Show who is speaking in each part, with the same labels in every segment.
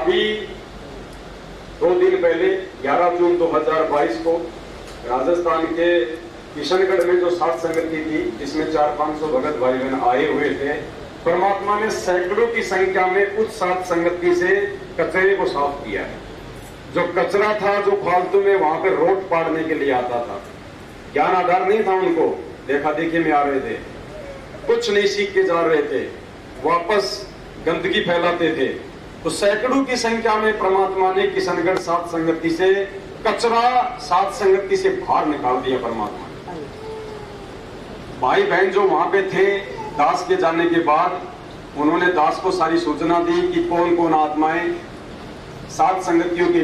Speaker 1: अभी 2 दिन पहले 11 जून 2022 को राजस्थान के किशनगढ़ में जो सात संगति थी, जिसमें 400-500 भगत भाई बहन आए हुए थे, परमात्मा ने सैकड़ों की संख्या में उस सात संगति से कचरे को साफ किया है। जो कचरा था, जो फालतू में वहां पे रोड पाड़ने के लिए आता था, ज्ञान आधार नहीं था उनको, देखा देखी में आ रहे थे, कुछ नहीं सीख के जा रहे थे, वापस गंदगी फैलाते थे, तो सैकड़ों की संख्या में परमात्मा ने किशनगढ़ सात संगति से कचरा, सात संगति से बाहर निकाल दिया परमात्मा। भाई बहन जो वहां पे थे, दास के जाने के बाद उन्होंने दास को सारी सूचना दी कि कौन कौन आत्माएं सात संगतियों के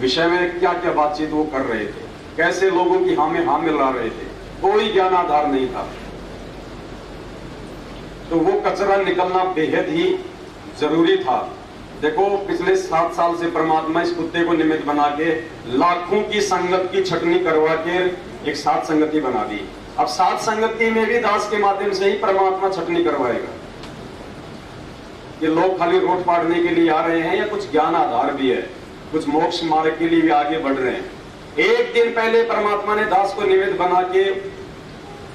Speaker 1: विषय में क्या क्या बातचीत वो कर रहे थे, कैसे लोगों की हाँ में हाँ मिला रहे थे, कोई ज्ञान आधार नहीं था। तो वो कचरा निकलना बेहद ही जरूरी था। देखो, पिछले 7 साल से परमात्मा इस कुत्ते को निमित्त बना के लाखों की संगत की छटनी करवा के एक सात संगति बना दी। अब सात संगति में भी दास के माध्यम से ही परमात्मा छटनी करवाएगा। ये लोग खाली रोट पाड़ने के लिए आ रहे हैं या कुछ ज्ञान आधार भी है, कुछ मोक्ष मार्ग के लिए भी आगे बढ़ रहे हैं। एक दिन पहले परमात्मा ने दास को निमित्त बना के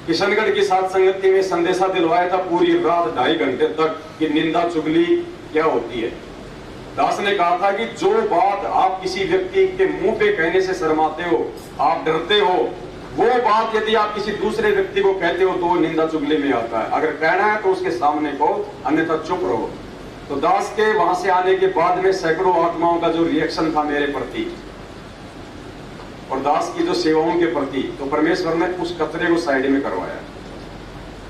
Speaker 1: किशनगढ़ की सात संगति में संदेशा दिलवाया था पूरी रात 2.5 घंटे तक कि निंदा चुगली क्या होती है। दास ने कहा था कि जो बात आप किसी व्यक्ति के मुंह पे कहने से शर्माते हो, आप डरते हो, वो बात यदि आप किसी दूसरे व्यक्ति को कहते हो तो वो निंदा चुगली में आता है। अगर कहना है तो उसके सामने कहो, अन्यथा चुप रहो। तो दास के वहां से आने के बाद में सैकड़ों आत्माओं का जो रिएक्शन था मेरे प्रति और दास की जो सेवाओं के प्रति, तो परमेश्वर ने उस कचरे को साइड में करवाया।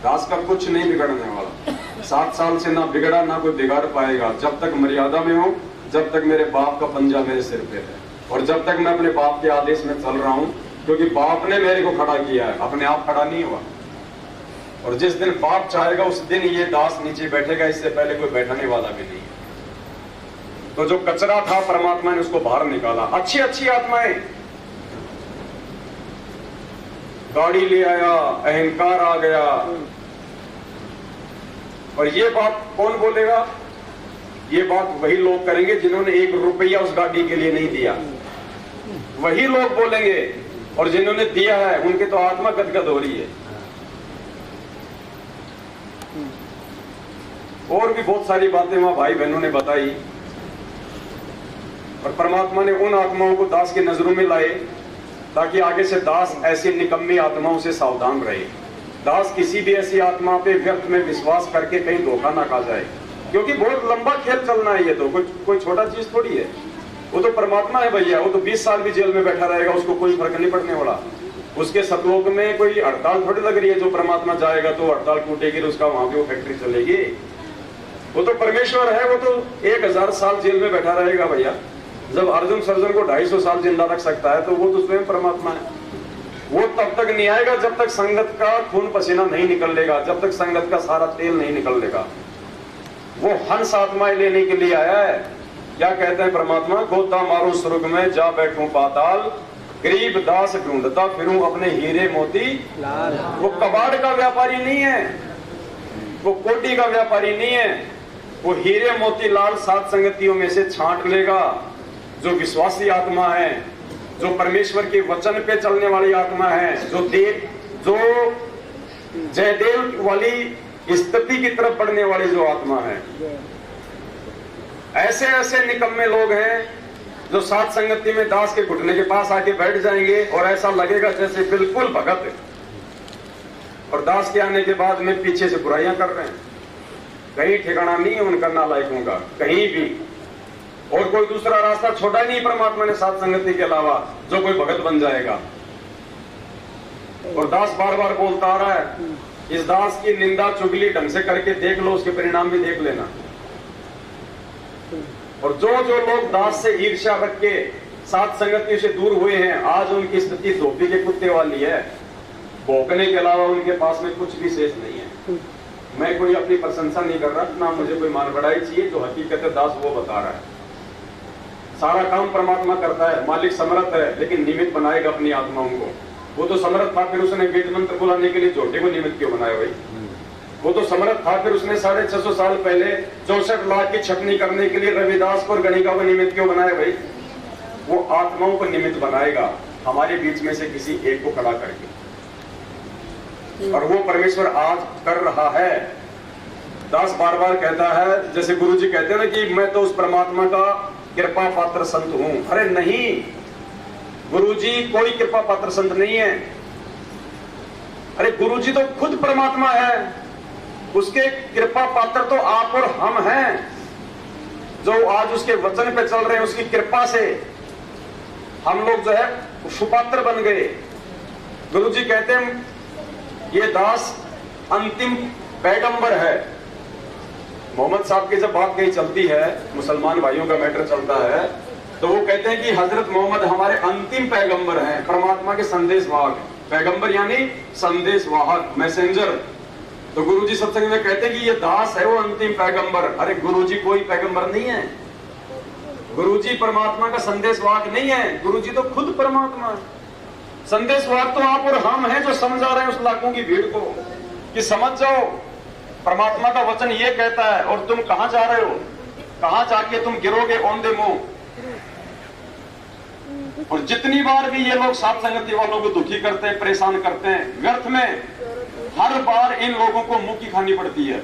Speaker 1: दास का कुछ नहीं बिगड़ने वाला। 7 साल से ना बिगड़ा, ना कोई बिगाड़ पाएगा। जब तक मर्यादा में हूं, जब तक मेरे बाप का पंजा मेरे सिर पे है और जब तक मैं अपने बाप के आदेश में चल रहा हूं, क्योंकि बाप ने मेरे को खड़ा किया है, अपने आप खड़ा नहीं हुआ। और जिस दिन बाप चाहेगा उस दिन ये दास नीचे बैठेगा, इससे पहले कोई बैठने वाला भी नहीं। तो जो कचरा था परमात्मा ने उसको बाहर निकाला। अच्छी अच्छी आत्माएं, गाड़ी ले आया, अहंकार आ गया। और ये बात कौन बोलेगा? ये बात वही लोग करेंगे जिन्होंने 1 रुपया उस गाड़ी के लिए नहीं दिया। वही लोग बोलेंगे, और जिन्होंने दिया है उनके तो आत्मा गदगद हो रही है। और भी बहुत सारी बातें वहां भाई बहनों ने बताई। और परमात्मा ने उन आत्माओं को दास की नजरों में लाए ताकि आगे से दास ऐसी निकम्मी आत्माओं से सावधान रहे। दास किसी भी ऐसी आत्मा पे व्यर्थ में विश्वास करके कहीं धोखा ना खा जाए, क्योंकि बहुत लंबा खेल चलना है। ये तो कोई छोटा चीज थोड़ी है। वो तो परमात्मा है भैया। वो तो 20 साल भी जेल में बैठा रहेगा, उसको कोई फर्क नहीं पड़ने वाला। उसके सतलोक में कोई हड़ताल थोड़ी लग रही है। जो परमात्मा जाएगा तो हड़ताल टूटेगी, तो उसका वहां पे वो फैक्ट्री चलेगी। वो तो परमेश्वर है, वो तो 1000 साल जेल में बैठा रहेगा भैया। जब अर्जुन सर्जन को 250 साल जिंदा रख सकता है, तो वो तो स्वयं परमात्मा है। वो तब तक नहीं आएगा जब तक संगत का खून पसीना नहीं निकलेगा, जब तक संगत का सारा तेल नहीं निकलेगा। वो हंस आत्माएं लेने के लिए आया है। क्या कहते हैं परमात्मा? गोता मारू स्वर्ग में, जा बैठूं पाताल, गरीब दास ढूंढता फिरूं अपने हीरे मोती लाल। वो कबाड़ का व्यापारी नहीं है, वो कोटी का व्यापारी नहीं है। वो हीरे मोती लाल सात संगतियों में से छांट लेगा। जो विश्वासी आत्मा है, जो परमेश्वर के वचन पे चलने वाली आत्मा है, जो जयदेव वाली स्थिति की तरफ बढ़ने वाली जो आत्मा है, ऐसे ऐसे निकम्मे लोग हैं जो सात संगति में दास के घुटने के पास आके बैठ जाएंगे और ऐसा लगेगा जैसे बिल्कुल भगत है, और दास के आने के बाद में पीछे से बुराइयां कर रहे हैं। कहीं ठिकाना नहीं है उनका नालायकों का, कहीं भी। और कोई दूसरा रास्ता छोटा नहीं परमात्मा ने सात संगति के अलावा, जो कोई भगत बन जाएगा। और दास बार बार बोलता आ रहा है, इस दास की निंदा चुगली ढंग से करके देख लो, उसके परिणाम भी देख लेना। और जो लोग दास से ईर्ष्या रख के सात संगति से दूर हुए हैं, आज उनकी स्थिति धोबी के कुत्ते वाली है। भौंकने के अलावा उनके पास में कुछ भी शेष नहीं है। मैं कोई अपनी प्रशंसा नहीं कर रहा, ना मुझे कोई मान बढ़ाई चाहिए। जो हकीकत है दास वो बता रहा है। सारा काम परमात्मा करता है, मालिक समर्थ है, लेकिन निमित्त बनाएगा अपनी आत्माओं को। वो तो समर्थ था, फिर उसने वेद मंत्र बुलाने के लिए झोटे को निमित्त क्यों बनाया भाई? वो तो समर्थ था, फिर उसने 650 साल पहले 64 लाख की छटनी करने के लिए रविदास को और गणिका को निमित्त क्यों बनाया भाई? वो आत्माओं को निमित्त बनाएगा हमारे बीच में से किसी एक को खड़ा करके, और वो परमेश्वर आज कर रहा है। दास बार बार कहता है, जैसे गुरु जी कहते हैं ना कि मैं तो उस परमात्मा का कृपा पात्र संत हूं। अरे नहीं, गुरु जी कोई कृपा पात्र संत नहीं है। अरे गुरु जी तो खुद परमात्मा है, उसके कृपा पात्र तो आप और हम हैं, जो आज उसके वचन पे चल रहे हैं। उसकी कृपा से हम लोग जो है सुपात्र बन गए। गुरु जी कहते हैं ये दास अंतिम पैगंबर है। मोहम्मद साहब की जब बात कहीं चलती है, मुसलमान भाइयों का मैटर चलता है, तो वो कहते हैं कि हजरत मोहम्मद हमारे अंतिम पैगंबर हैं, परमात्मा के संदेशवाहक। पैगंबर यानी संदेशवाहक, मैसेंजर। तो गुरुजी सत्संग में कहते हैं कि ये दास है वो अंतिम पैगंबर। अरे गुरुजी कोई पैगंबर नहीं है, गुरुजी परमात्मा का संदेशवाहक नहीं है, गुरुजी तो खुद परमात्मा है। संदेशवाहक तो आप और हम हैं जो समझा रहे हैं उस लाखों की भीड़ को कि समझ जाओ परमात्मा का वचन ये कहता है, और तुम कहां जा रहे हो, कहां जाके तुम गिरोगे औंधे मुंह। और जितनी बार भी ये लोग साथ संगति वालों को दुखी करते हैं, परेशान करते हैं, व्यर्थ में हर बार इन लोगों को मुंह की खानी पड़ती है।